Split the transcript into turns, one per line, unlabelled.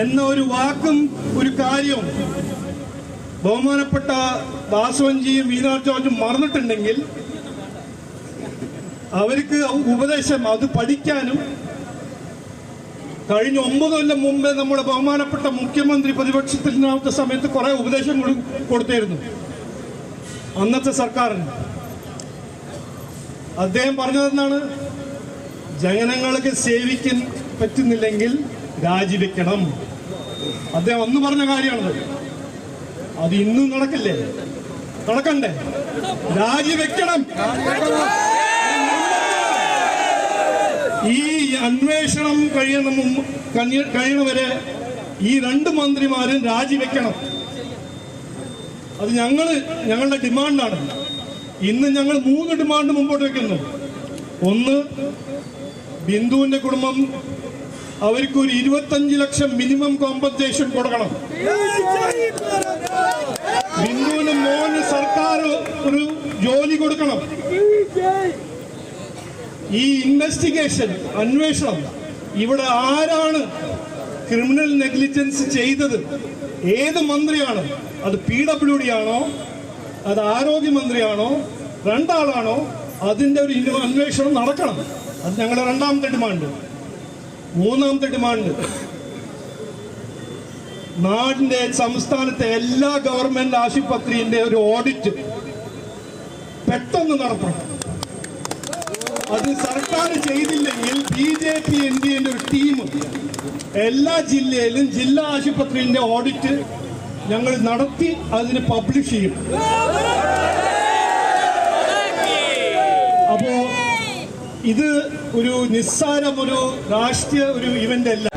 എന്ന ഒരു വാക്കും ഒരു കാര്യവും ബഹുമാനപ്പെട്ട വാസവൻജിയും വീണ ജോർജും മറന്നിട്ടുണ്ടെങ്കിൽ അവർക്ക് ഉപദേശം അത് പഠിക്കാനും കഴിഞ്ഞ 9 കൊല്ലം മുമ്പേ നമ്മുടെ ബഹുമാനപ്പെട്ട മുഖ്യമന്ത്രി പ്രതിപക്ഷത്തിനാമത്തെ സമയത്ത് കുറെ ഉപദേശം കൊടുത്തിരുന്നു അന്നത്തെ സർക്കാരിന്. അദ്ദേഹം പറഞ്ഞതെന്നാണ്, ജനങ്ങൾക്ക് സേവിക്കാൻ പറ്റുന്നില്ലെങ്കിൽ രാജിവെക്കണം. അദ്ദേഹം ഒന്ന് പറഞ്ഞ കാര്യമാണത്. അത് ഇന്നും നടക്കില്ലേ? നടക്കണ്ടേ? രാജിവെക്കണം. ഈ അന്വേഷണം കഴിയണവരെ ഈ 2 മന്ത്രിമാരും രാജിവെക്കണം. അത് ഞങ്ങളുടെ ഡിമാൻഡാണ്. ഇന്ന് ഞങ്ങൾ 3 ഡിമാൻഡ് മുമ്പോട്ട് വെക്കുന്നു. ഒന്ന്, ബിന്ദുവിന്റെ കുടുംബം അവർക്കൊരു 25 ലക്ഷം മിനിമം കോമ്പൻസേഷൻ കൊടുക്കണം. ബിന്ദുവിന് മോന് സർക്കാർ ഒരു ജോലി കൊടുക്കണം. ഈ ഇൻവെസ്റ്റിഗേഷൻ, അന്വേഷണം, ഇവിടെ ആരാണ് ക്രിമിനൽ നെഗ്ലിജൻസ് ചെയ്തത്, ഏത് മന്ത്രിയാണ്, അത് PWD ആണോ, അത് ആരോഗ്യമന്ത്രിയാണോ, 2 ആളാണോ, അതിന്റെ ഒരു അന്വേഷണം നടക്കണം. അത് ഞങ്ങളുടെ 2ാമത്തെ ഡിമാൻഡ്. 3ാമത്തെ ഡിമാൻഡ്, നാടിന്റെ സംസ്ഥാനത്തെ എല്ലാ ഗവൺമെന്റ് ആശുപത്രിന്റെ ഒരു ഓഡിറ്റ് പെട്ടെന്ന് നടത്തണം. അത് സർക്കാർ ചെയ്തില്ലെങ്കിൽ BJP NDAന്റെ ഒരു ടീം എല്ലാ ജില്ലയിലും ജില്ലാ ആശുപത്രിന്റെ ഓഡിറ്റ് ഞങ്ങൾ നടത്തി അതിന് പബ്ലിഷ് ചെയ്യും. അപ്പോ ഇത് ഒരു നിസ്സാരം ഒരു രാഷ്ട്രീയ ഒരു ഇവന്റ് അല്ല.